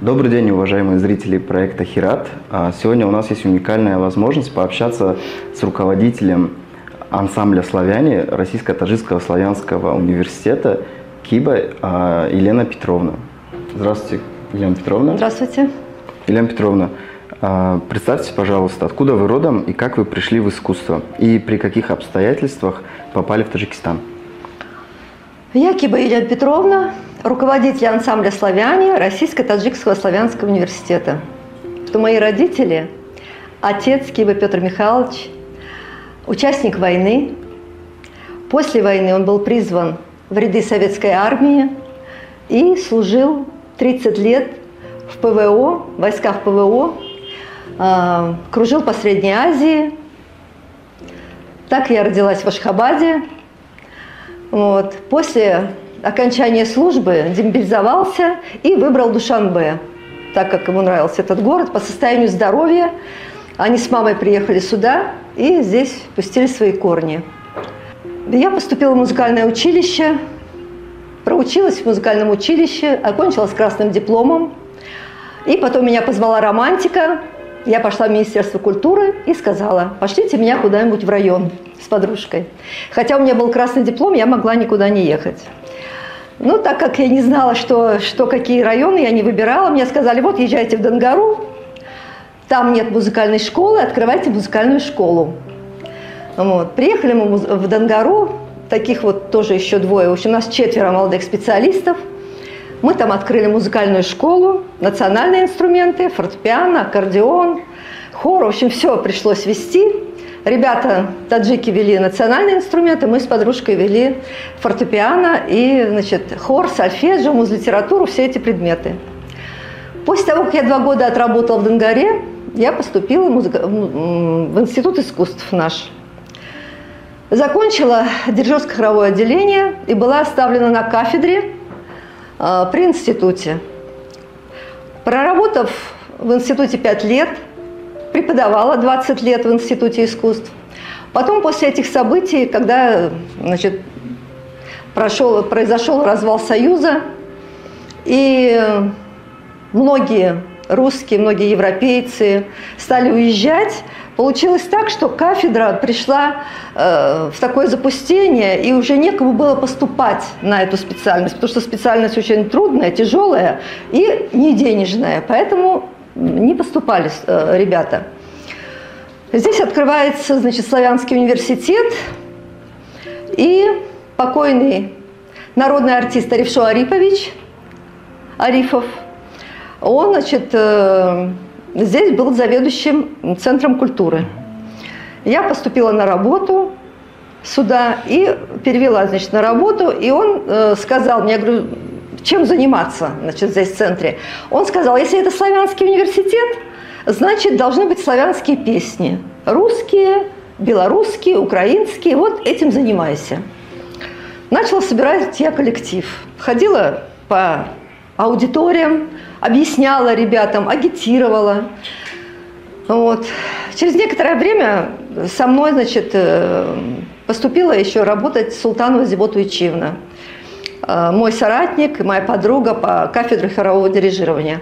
Добрый день, уважаемые зрители проекта «Хират». Сегодня у нас есть уникальная возможность пообщаться с руководителем ансамбля «Славяне» Российско-Таджикского славянского университета Киба Елена Петровна. Здравствуйте, Елена Петровна. Здравствуйте. Елена Петровна, представьте, пожалуйста, откуда вы родом и как вы пришли в искусство? И при каких обстоятельствах попали в Таджикистан? Я Киба Елена Петровна, руководитель ансамбля «Славяне» Российско-Таджикского славянского университета. Что мои родители, отец Киба Петр Михайлович, участник войны. После войны он был призван в ряды советской армии и служил 30 лет в ПВО, в войсках ПВО, кружил по Средней Азии. Так я родилась в Ашхабаде. Вот. После окончания службы демобилизовался и выбрал Душанбе, так как ему нравился этот город по состоянию здоровья. Они с мамой приехали сюда и здесь пустили свои корни. Я поступила в музыкальное училище, проучилась в музыкальном училище, окончила с красным дипломом. И потом меня позвала романтика. Я пошла в Министерство культуры и сказала: пошлите меня куда-нибудь в район с подружкой. Хотя у меня был красный диплом, я могла никуда не ехать. Ну, так как я не знала, что какие районы, я не выбирала, мне сказали: вот, езжайте в Донгару, там нет музыкальной школы, открывайте музыкальную школу. Вот. Приехали мы в Донгару, таких вот тоже еще двое, в общем, у нас 4 молодых специалистов. Мы там открыли музыкальную школу, национальные инструменты, фортепиано, аккордеон, хор, в общем, все пришлось вести. Ребята, таджики, вели национальные инструменты, мы с подружкой вели фортепиано и, значит, хор, сольфеджио, музлитературу, все эти предметы. После того, как я 2 года отработала в Донгаре, я поступила в Институт искусств наш. Закончила дирижерско-хоровое отделение и была оставлена на кафедре при институте. Проработав в институте 5 лет, преподавала 20 лет в Институте искусств. Потом, после этих событий, когда, значит, произошел развал Союза, и многие русские, многие европейцы стали уезжать, получилось так, что кафедра пришла в такое запустение, и уже некому было поступать на эту специальность, потому что специальность очень трудная, тяжелая и не денежная, поэтому не поступали ребята. Здесь открывается, значит, Славянский университет, и покойный народный артист Арифшо Арифов, он, значит, здесь был заведующим центром культуры. Я поступила на работу сюда и перевела, значит, на работу, и он сказал мне, я говорю: чем заниматься, значит, здесь в центре? Он сказал: если это славянский университет, значит, должны быть славянские песни. Русские, белорусские, украинские, вот этим занимайся. Начала собирать я коллектив. Ходила по аудиториям, объясняла ребятам, агитировала. Вот. Через некоторое время со мной, значит, поступила еще работать Султанова Зиbo Туйчиевна, мой соратник, моя подруга по кафедре хорового дирижирования.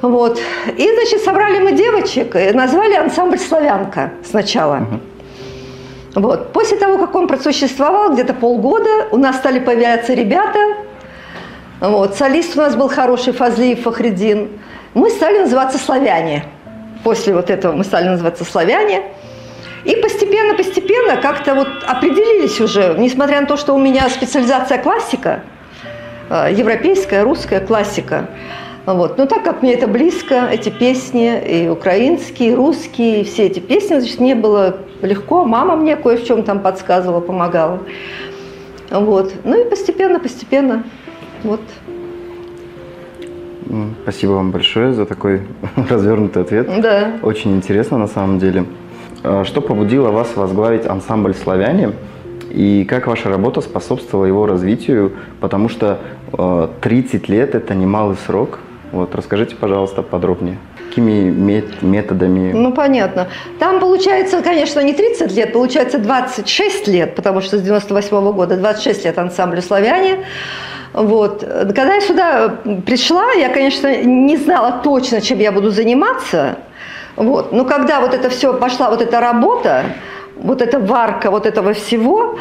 Вот. И, значит, собрали мы девочек и назвали ансамбль «Славянка» сначала. Вот. После того, как он просуществовал где-то полгода, у нас стали появляться ребята. Вот. Солист у нас был хороший, Фазлиев Фахриддин. Мы стали называться «Славяне». После вот этого мы стали называться «Славяне». И постепенно как-то вот определились уже, несмотря на то, что у меня специализация классика, европейская, русская классика. Вот. Но так как мне это близко, эти песни, и украинские, и русские, и все эти песни, значит, мне было легко. Мама мне кое в чем там подсказывала, помогала. Вот. Ну и постепенно, вот. Спасибо вам большое за такой развернутый ответ. Да. Очень интересно на самом деле. Что побудило вас возглавить ансамбль «Славяне» и как ваша работа способствовала его развитию? Потому что 30 лет – это немалый срок. Вот, расскажите, пожалуйста, подробнее. какими методами? Ну, понятно. Там получается, конечно, не 30 лет, получается 26 лет, потому что с 98 года 26 лет ансамблю «Славяне». Вот. Когда я сюда пришла, я, конечно, не знала точно, чем я буду заниматься. Вот. Но когда вот это все пошла, вот эта работа, вот эта варка вот этого всего,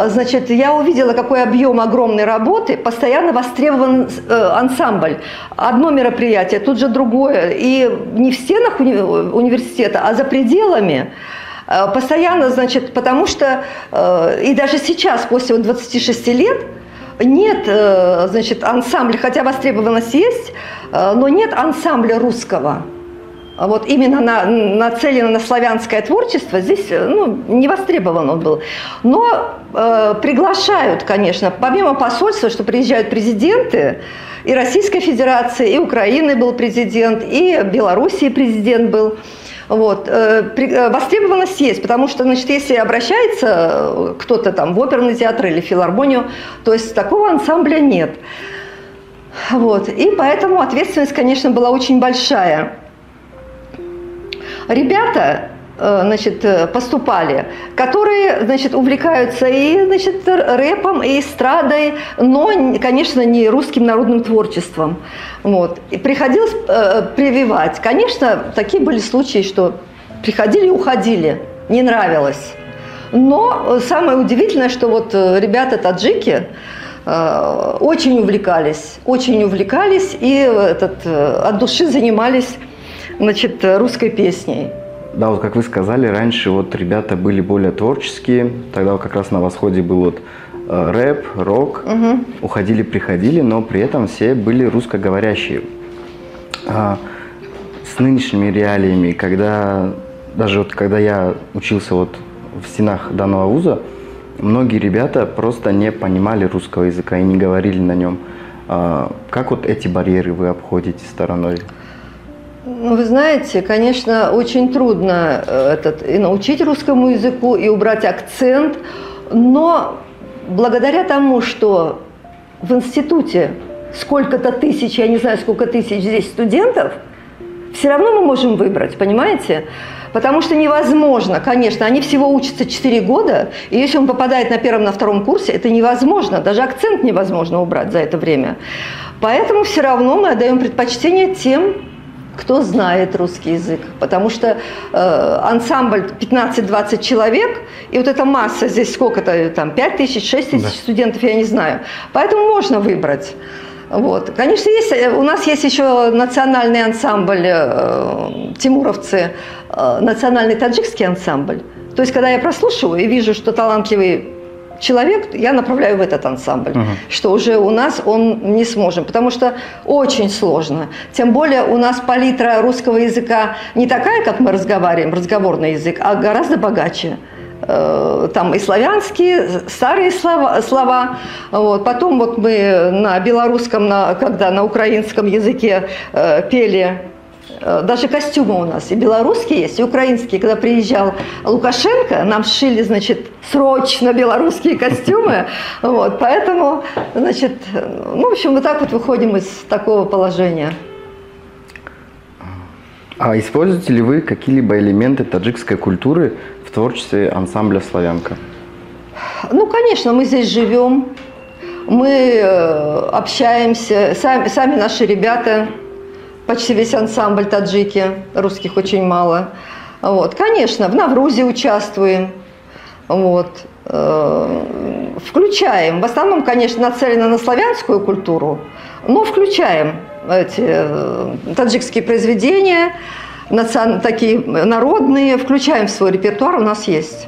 значит, я увидела, какой объем огромной работы, постоянно востребован ансамбль. Одно мероприятие, тут же другое. И не в стенах университета, а за пределами. Постоянно, значит, потому что, и даже сейчас, после 26 лет, нет, значит, ансамбля, хотя востребованность есть, но нет ансамбля русского. Вот именно нацелено на славянское творчество, здесь не востребован он был. Но приглашают, конечно, помимо посольства, что приезжают президенты и Российской Федерации, и Украины был президент, и Белоруссии президент был. Вот. Востребованность есть, потому что, значит, если обращается кто-то там в оперный театр или филармонию, то есть такого ансамбля нет. Вот. И поэтому ответственность, конечно, была очень большая. Ребята, значит, поступали, которые, значит, увлекаются и, значит, рэпом, и эстрадой, но, конечно, не русским народным творчеством. Вот. И приходилось прививать. Конечно, такие были случаи, что приходили и уходили, не нравилось. Но самое удивительное, что вот ребята-таджики очень увлекались и от души занимались, значит, русской песней. Да, вот как вы сказали, раньше вот ребята были более творческие, тогда как раз на восходе был вот рэп, рок, уходили-приходили, но при этом все были русскоговорящие. С нынешними реалиями, даже вот когда я учился вот в стенах данного вуза, многие ребята просто не понимали русского языка и не говорили на нем. Как вот эти барьеры вы обходите стороной? Ну, вы знаете, конечно, очень трудно и научить русскому языку, и убрать акцент, но благодаря тому, что в институте сколько-то тысяч, я не знаю, сколько тысяч здесь студентов, все равно мы можем выбрать, понимаете? Потому что невозможно, конечно, они всего учатся 4 года, и если он попадает на первом, на втором курсе, это невозможно, даже акцент невозможно убрать за это время. Поэтому все равно мы отдаем предпочтение тем, кто знает русский язык, потому что ансамбль 15-20 человек, и вот эта масса здесь сколько-то, там 5 тысяч, 6 тысяч студентов, я не знаю, поэтому можно выбрать. Вот. Конечно, у нас есть еще национальный ансамбль «Тимуровцы», национальный таджикский ансамбль. То есть, когда я прослушиваю и вижу, что талантливый человек, я направляю в этот ансамбль, что уже у нас он не сможем, потому что очень сложно. Тем более у нас палитра русского языка не такая, как мы разговариваем, разговорный язык, а гораздо богаче. Там и славянские, старые слова. Вот. Потом вот мы на белорусском, когда на украинском языке пели, даже костюмы у нас и белорусские есть, и украинские. Когда приезжал Лукашенко, нам сшили, значит, срочно белорусские костюмы. Вот. Поэтому, значит, в общем, вот так вот выходим из такого положения. А используете ли вы какие-либо элементы таджикской культуры в творчестве ансамбля «Славянка»? Ну, конечно, мы здесь живем, мы общаемся, сами наши ребята, почти весь ансамбль таджики, русских очень мало. Вот. Конечно, в Наврузе участвуем, вот. Включаем. В основном, конечно, нацелено на славянскую культуру, но включаем эти таджикские произведения, такие народные, включаем в свой репертуар, у нас есть.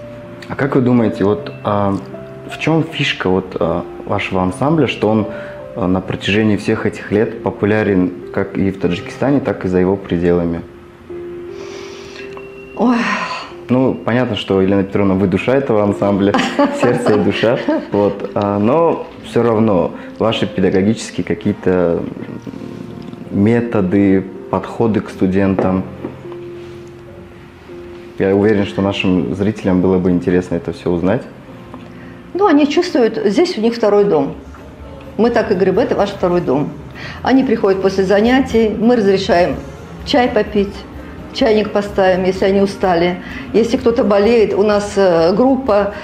А как вы думаете, вот в чем фишка вашего ансамбля, что он на протяжении всех этих лет популярен как и в Таджикистане, так и за его пределами? Ой. Ну, понятно, что, Елена Петровна, вы душа этого ансамбля, сердце и душа, вот, но все равно ваши педагогические какие-то методы, подходы к студентам, я уверен, что нашим зрителям было бы интересно это все узнать. Ну, они чувствуют, здесь у них второй дом. Мы так и говорим, это ваш второй дом. Они приходят после занятий, мы разрешаем чай попить, чайник поставим, если они устали. Если кто-то болеет, у нас группа,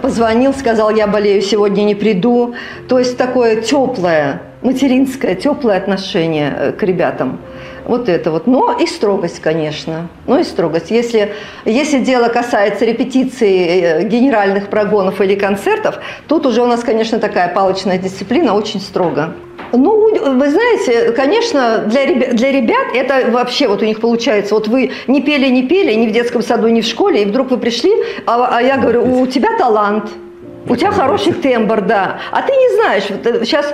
позвонил, сказал, я болею, сегодня не приду. То есть такое теплое, материнское, теплое отношение к ребятам. Вот это вот. Но и строгость, конечно. Но и строгость. Если дело касается репетиций, генеральных прогонов или концертов, тут уже у нас, конечно, такая палочная дисциплина, очень строго. Ну, вы знаете, конечно, для ребят это вообще вот у них получается. Вот вы не пели ни в детском саду, ни в школе, и вдруг вы пришли, а я говорю, у тебя талант. У тебя хороший тембр, да. А ты не знаешь, вот сейчас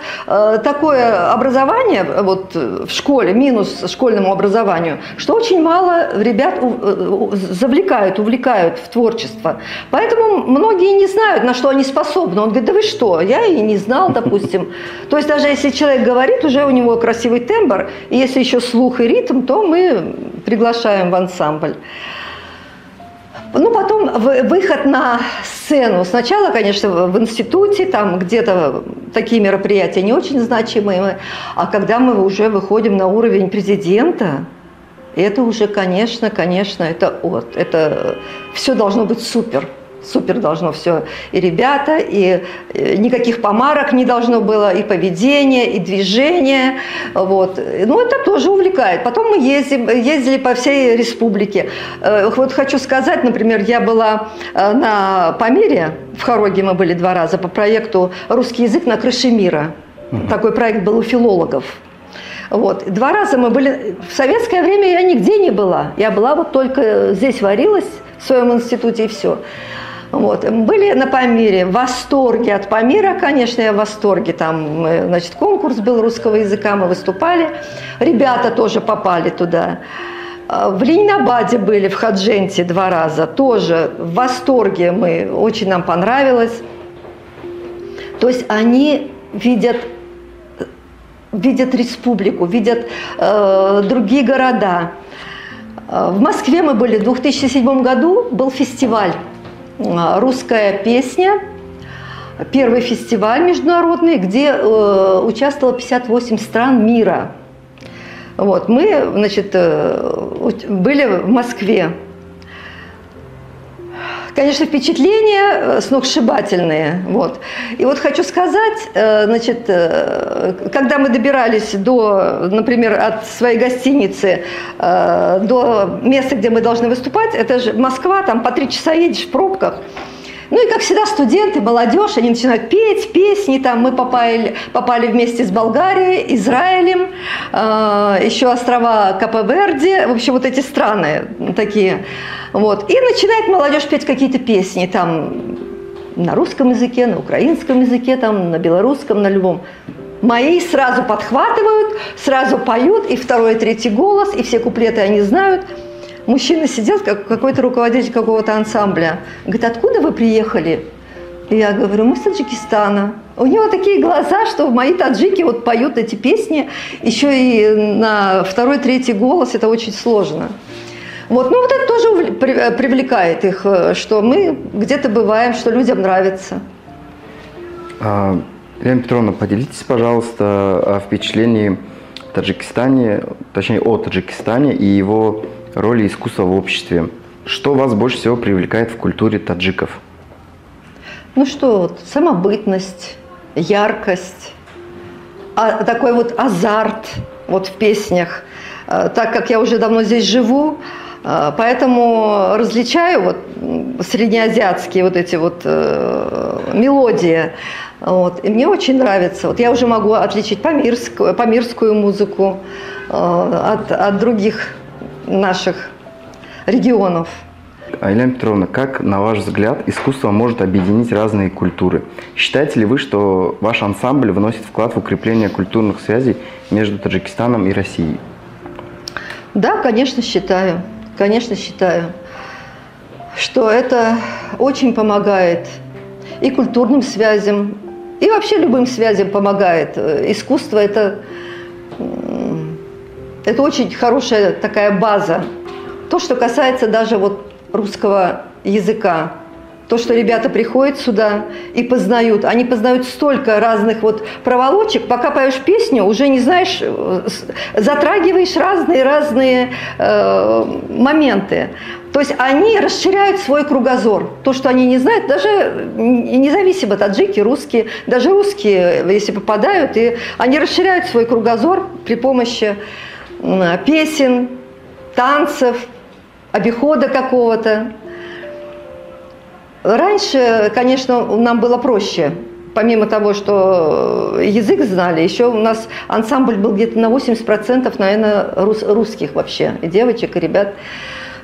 такое образование вот, в школе, минус школьному образованию, что очень мало ребят увлекают в творчество. Поэтому многие не знают, на что они способны. Он говорит, да вы что, я и не знал, допустим. То есть даже если человек говорит, уже у него красивый тембр, и если еще слух и ритм, то мы приглашаем в ансамбль. Ну, потом выход на сцену. Сначала, конечно, в институте, там где-то такие мероприятия не очень значимые, а когда мы уже выходим на уровень президента, это уже, конечно, это все должно быть супер. Супер должно все. И ребята, и никаких помарок не должно было, и поведение, и движение. Вот. Ну, это тоже увлекает. Потом мы ездили по всей республике. Вот хочу сказать, например, я была на Памире, в Хароге мы были 2 раза, по проекту «Русский язык на крыше мира». Такой проект был у филологов. Вот. 2 раза мы были. В советское время я нигде не была. Я была вот только здесь, варилась в своем институте, и все. Вот. Были на Памире, в восторге от Памира, конечно, я в восторге. Там, значит, конкурс был русского языка, мы выступали. Ребята тоже попали туда. В Ленинабаде были, в Хадженте 2 раза, тоже в восторге мы, очень нам понравилось. То есть они видят республику, видят другие города. В Москве мы были в 2007 году, был фестиваль «Русская песня», первый фестиваль международный, где участвовало 58 стран мира. Вот, мы, значит, были в Москве. Конечно, впечатления сногсшибательные. Вот. И вот хочу сказать, значит, когда мы добирались до, например, от своей гостиницы до места, где мы должны выступать, это же Москва, там по 3 часа едешь в пробках. Ну и, как всегда, студенты, молодежь, они начинают петь песни. Там мы попали вместе с Болгарией, Израилем, еще острова Капо-Верде, в общем, вот эти страны такие. Вот. И начинает молодежь петь какие-то песни там на русском языке, на украинском языке, там, на белорусском, на любом. Мои сразу подхватывают, сразу поют, и 2-й, и 3-й голос, и все куплеты они знают. Мужчина сидел, какой-то руководитель какого-то ансамбля. Говорит, откуда вы приехали? И я говорю, мы с Таджикистана. У него такие глаза, что мои таджики вот поют эти песни, еще и на 2-й, 3-й голос, это очень сложно. Вот, ну вот это тоже привлекает их, что мы где-то бываем, что людям нравится. Елена Петровна, поделитесь, пожалуйста, о впечатлении Таджикистане, точнее о Таджикистане и его роли искусства в обществе. Что вас больше всего привлекает в культуре таджиков? Ну что, самобытность, яркость, такой вот азарт вот в песнях. Так как я уже давно здесь живу, поэтому различаю вот среднеазиатские вот эти вот мелодии. Вот. И мне очень нравится. Вот я уже могу отличить памирскую музыку от других наших регионов. Елена Петровна, как, на ваш взгляд, искусство может объединить разные культуры? Считаете ли вы, что ваш ансамбль вносит вклад в укрепление культурных связей между Таджикистаном и Россией? Да, конечно, считаю. Конечно, считаю, что это очень помогает и культурным связям, и вообще любым связям помогает. Искусство – это очень хорошая такая база. То, что касается даже вот русского языка. То, что ребята приходят сюда и познают. Они познают столько разных вот проволочек. Пока поешь песню, уже не знаешь, затрагиваешь разные моменты. То есть они расширяют свой кругозор. То, что они не знают, даже независимо, таджики, русские, даже русские, если попадают, и они расширяют свой кругозор при помощи песен, танцев, обихода какого-то. Раньше, конечно, нам было проще. Помимо того, что язык знали, еще у нас ансамбль был где-то на 80%, наверное, русских вообще, и девочек, и ребят.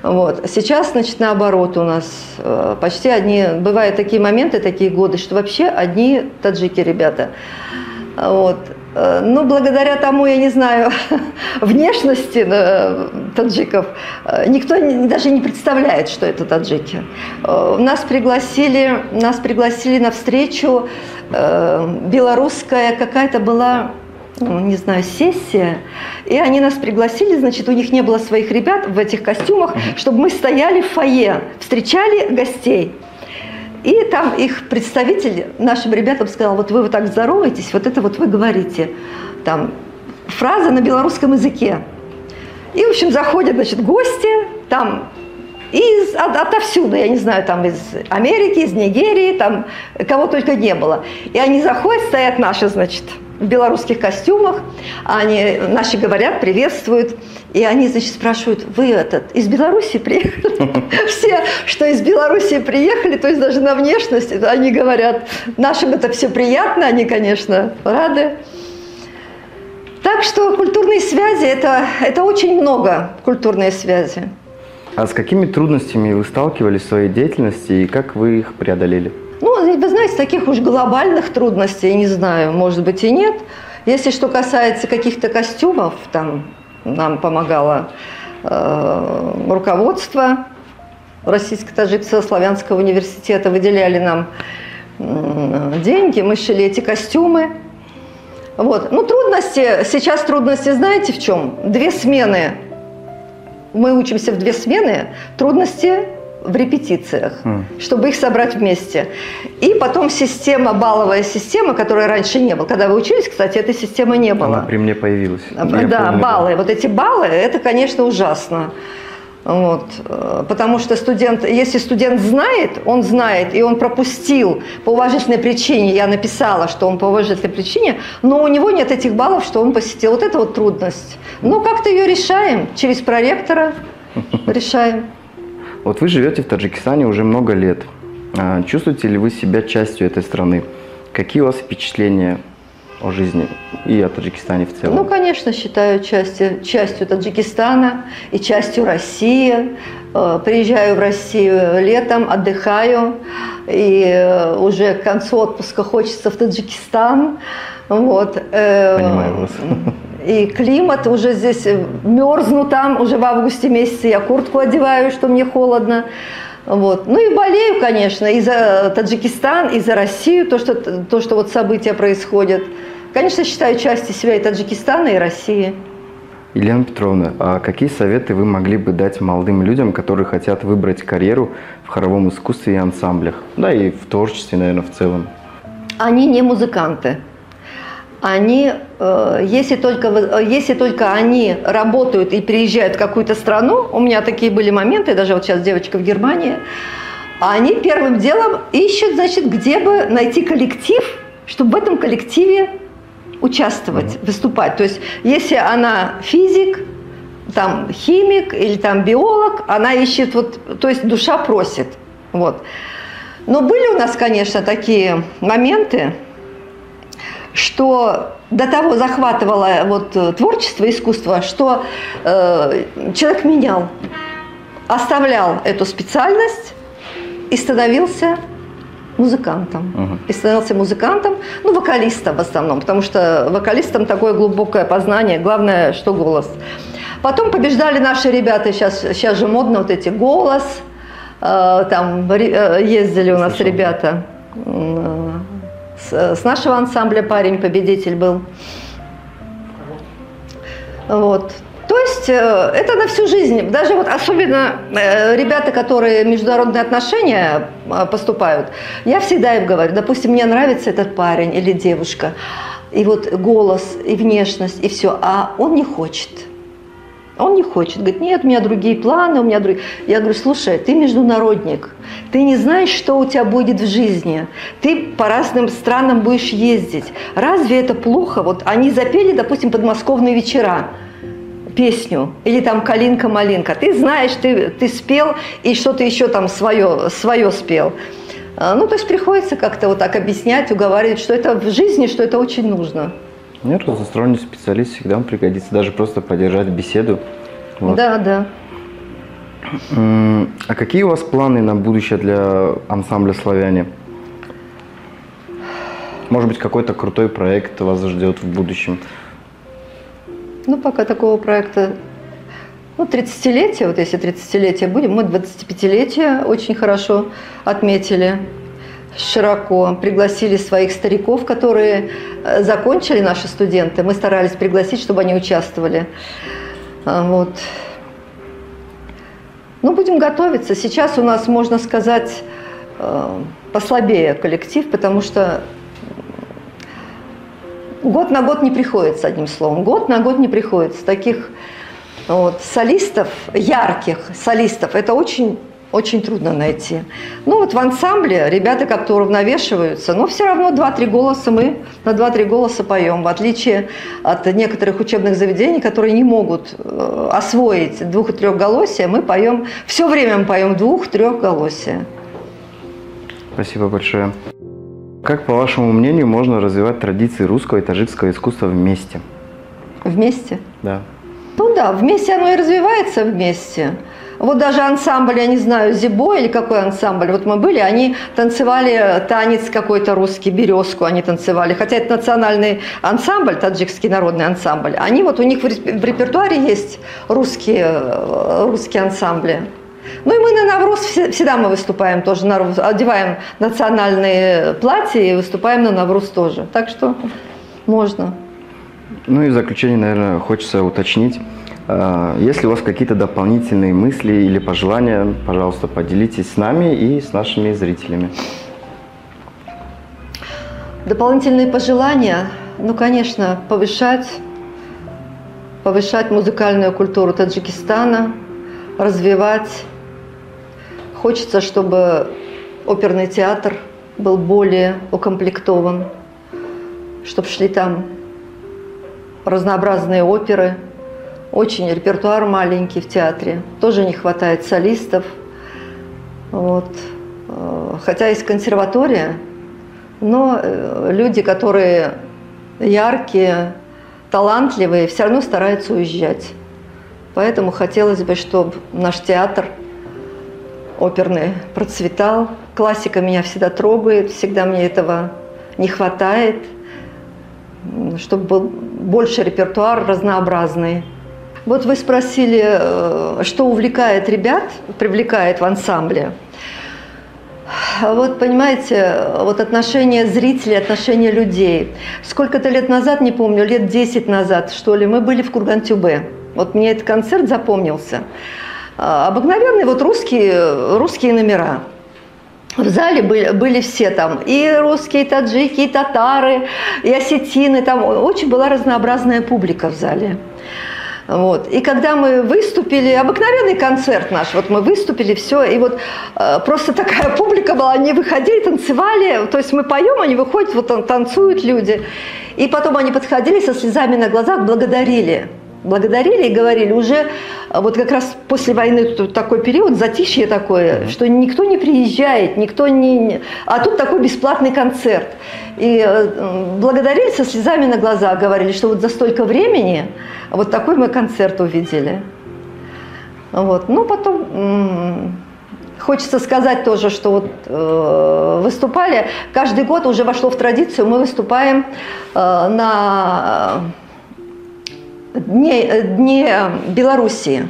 Вот. Сейчас, значит, наоборот у нас почти одни, бывают такие моменты, такие годы, что вообще одни таджики ребята. Вот. Ну, благодаря тому, я не знаю, внешности таджиков, никто даже не представляет, что это таджики. Нас пригласили на встречу, белорусская какая-то была, не знаю, сессия, и они нас пригласили, значит, у них не было своих ребят в этих костюмах, чтобы мы стояли в фойе, встречали гостей. И там их представитель нашим ребятам сказал: вот вы вот так здороваетесь, вот это вот вы говорите. Там фраза на белорусском языке. И, в общем, заходят, значит, гости там отовсюду, я не знаю, там из Америки, из Нигерии, там кого только не было. И они заходят, стоят наши, значит, в белорусских костюмах, они, наши говорят, приветствуют, и они, значит, спрашивают: вы из Беларуси приехали? Все, что из Беларуси приехали, то есть даже на внешность, они говорят, нашим это все приятно, они, конечно, рады. Так что культурные связи, это очень много, культурные связи. А с какими трудностями вы сталкивались в своей деятельности и как вы их преодолели? Ну, вы знаете, таких уж глобальных трудностей, не знаю, может быть и нет. Если что касается каких-то костюмов, там нам помогало руководство Российско-Таджикского славянского университета, выделяли нам деньги, мы шили эти костюмы. Вот. Ну, сейчас трудности знаете в чем? 2 смены. Мы учимся в 2 смены, трудности в репетициях, чтобы их собрать вместе. И потом балловая система, которой раньше не было. Когда вы учились, кстати, этой системы не было. Она при мне появилась. Да, баллы. Вот эти баллы, это, конечно, ужасно. Вот. Потому что если студент знает, и он пропустил по уважительной причине, я написала, что он по уважительной причине, но у него нет этих баллов, что он посетил. Вот это вот трудность. Но как-то ее решаем, через проректора решаем. Вот вы живете в Таджикистане уже много лет. Чувствуете ли вы себя частью этой страны? Какие у вас впечатления о жизни и о Таджикистане в целом? Ну, конечно, считаю частью Таджикистана и частью России. Приезжаю в Россию летом, отдыхаю, и уже к концу отпуска хочется в Таджикистан. Вот. Понимаю вас. И климат уже здесь, мерзну там, уже в августе месяце я куртку одеваю, что мне холодно. Вот. Ну и болею, конечно, и за Таджикистан, и за Россию, то, что вот события происходят. Конечно, считаю частью себя и Таджикистана, и России. Елена Петровна, а какие советы вы могли бы дать молодым людям, которые хотят выбрать карьеру в хоровом искусстве и ансамблях? Да и в творчестве, наверное, в целом. Они не музыканты. Если только они работают и приезжают в какую-то страну, у меня такие были моменты, даже вот сейчас девочка в Германии, они первым делом ищут, значит, где бы найти коллектив, чтобы в этом коллективе участвовать, выступать. То есть, если она физик, там, химик или там биолог, она ищет, вот, то есть душа просит. Вот. Но были у нас, конечно, такие моменты, что до того захватывало вот творчество, искусство, что человек менял, оставлял эту специальность и становился музыкантом. И становился музыкантом, ну, вокалистом в основном, потому что вокалистам такое глубокое познание, главное, что голос. Потом побеждали наши ребята, сейчас же модно вот эти голос, там ездили у нас ребята. С нашего ансамбля парень победитель был. Вот. То есть это на всю жизнь. Даже вот особенно ребята, которые в международные отношения поступают, я всегда им говорю, допустим, мне нравится этот парень или девушка, и вот голос, и внешность, и все, а он не хочет. Он не хочет. Говорит, нет, у меня другие планы, у меня другие... Я говорю, слушай, ты международник, ты не знаешь, что у тебя будет в жизни. Ты по разным странам будешь ездить. Разве это плохо? Вот они запели, допустим, подмосковные вечера песню, или там «Калинка-малинка». Ты знаешь, ты спел, и что-то еще там свое спел. Ну, то есть приходится как-то вот так объяснять, уговаривать, что это в жизни, что это очень нужно. Нет, разносторонний специалист всегда вам пригодится, даже просто поддержать беседу. Вот. Да, да. А какие у вас планы на будущее для ансамбля «Славяне»? Может быть, какой-то крутой проект вас ждет в будущем? Ну, пока такого проекта... Ну, 30-летие, вот если 30-летие будем, мы 25-летие очень хорошо отметили, широко. Пригласили своих стариков, которые закончили, наши студенты. Мы старались пригласить, чтобы они участвовали. Вот. Ну, будем готовиться. Сейчас у нас, можно сказать, послабее коллектив, потому что год на год не приходится, одним словом. Год на год не приходится. Таких вот солистов, ярких солистов, это очень, очень трудно найти. Ну вот в ансамбле ребята как-то уравновешиваются, но все равно 2-3 голоса мы на 2-3 голоса поем, в отличие от некоторых учебных заведений, которые не могут освоить 2- и 3-голосие, мы поем, все время мы поем 2-3-голосие. Спасибо большое. Как, по вашему мнению, можно развивать традиции русского и таджикского искусства вместе? Вместе? Да. Ну да, вместе оно и развивается вместе. Вот даже ансамбль, я не знаю, Зибо или какой ансамбль, вот мы были, они танцевали танец какой-то русский, березку они танцевали, хотя это национальный ансамбль, таджикский народный ансамбль, они вот у них в репертуаре есть русские ансамбли. Ну и мы на Навруз, всегда мы выступаем тоже, одеваем национальные платья и выступаем на Навруз тоже, так что можно. Ну и в заключение, наверное, хочется уточнить, если у вас какие-то дополнительные мысли или пожелания, пожалуйста, поделитесь с нами и с нашими зрителями. Дополнительные пожелания, ну, конечно, повышать музыкальную культуру Таджикистана, развивать. Хочется, чтобы оперный театр был более укомплектован, чтобы шли там разнообразные оперы. Очень репертуар маленький в театре. Тоже не хватает солистов. Вот. Хотя есть консерватория, но люди, которые яркие, талантливые, все равно стараются уезжать. Поэтому хотелось бы, чтобы наш театр оперный процветал. Классика меня всегда трогает, всегда мне этого не хватает. Чтобы был больше репертуар разнообразный. Вот вы спросили, что увлекает ребят, привлекает в ансамбле. Вот понимаете, вот отношение зрителей, отношение людей. Сколько-то лет назад, не помню, лет 10 назад, что ли, мы были в Курган-Тюбе. Вот мне этот концерт запомнился. Обыкновенные вот русские номера. В зале были все там, и русские, и таджики, и татары, и осетины, там очень была разнообразная публика в зале. Вот. И когда мы выступили, обыкновенный концерт наш, вот мы выступили, все, и вот просто такая публика была, они выходили, танцевали, то есть мы поем, они выходят, вот танцуют люди, и потом они подходили со слезами на глазах, благодарили и говорили, уже вот как раз после войны такой период, затишье такое, что никто не приезжает, никто не... А тут такой бесплатный концерт. И благодарили со слезами на глазах, говорили, что вот за столько времени вот такой мы концерт увидели. Вот. Ну, потом... Хочется сказать тоже, что вот выступали, каждый год уже вошло в традицию, мы выступаем на Дне Белоруссии.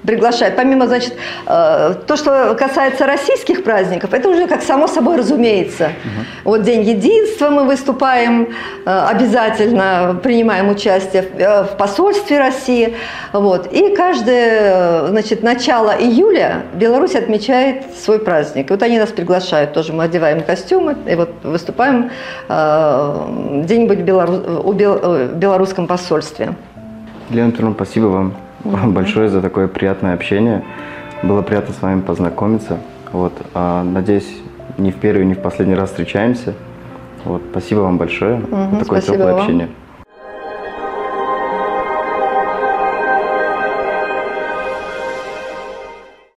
приглашают. Помимо, значит, то, что касается российских праздников, это уже как само собой разумеется. Вот День единства мы выступаем, обязательно принимаем участие в посольстве России. Вот. И каждое, значит, начало июля Беларусь отмечает свой праздник. И вот они нас приглашают тоже, мы одеваем костюмы и вот выступаем где-нибудь в белорусском посольстве. Елена Петровна, спасибо вам большое за такое приятное общение. Было приятно с вами познакомиться. Вот. Надеюсь, не в первый, не в последний раз встречаемся. Вот. Спасибо вам большое за такое теплое общение.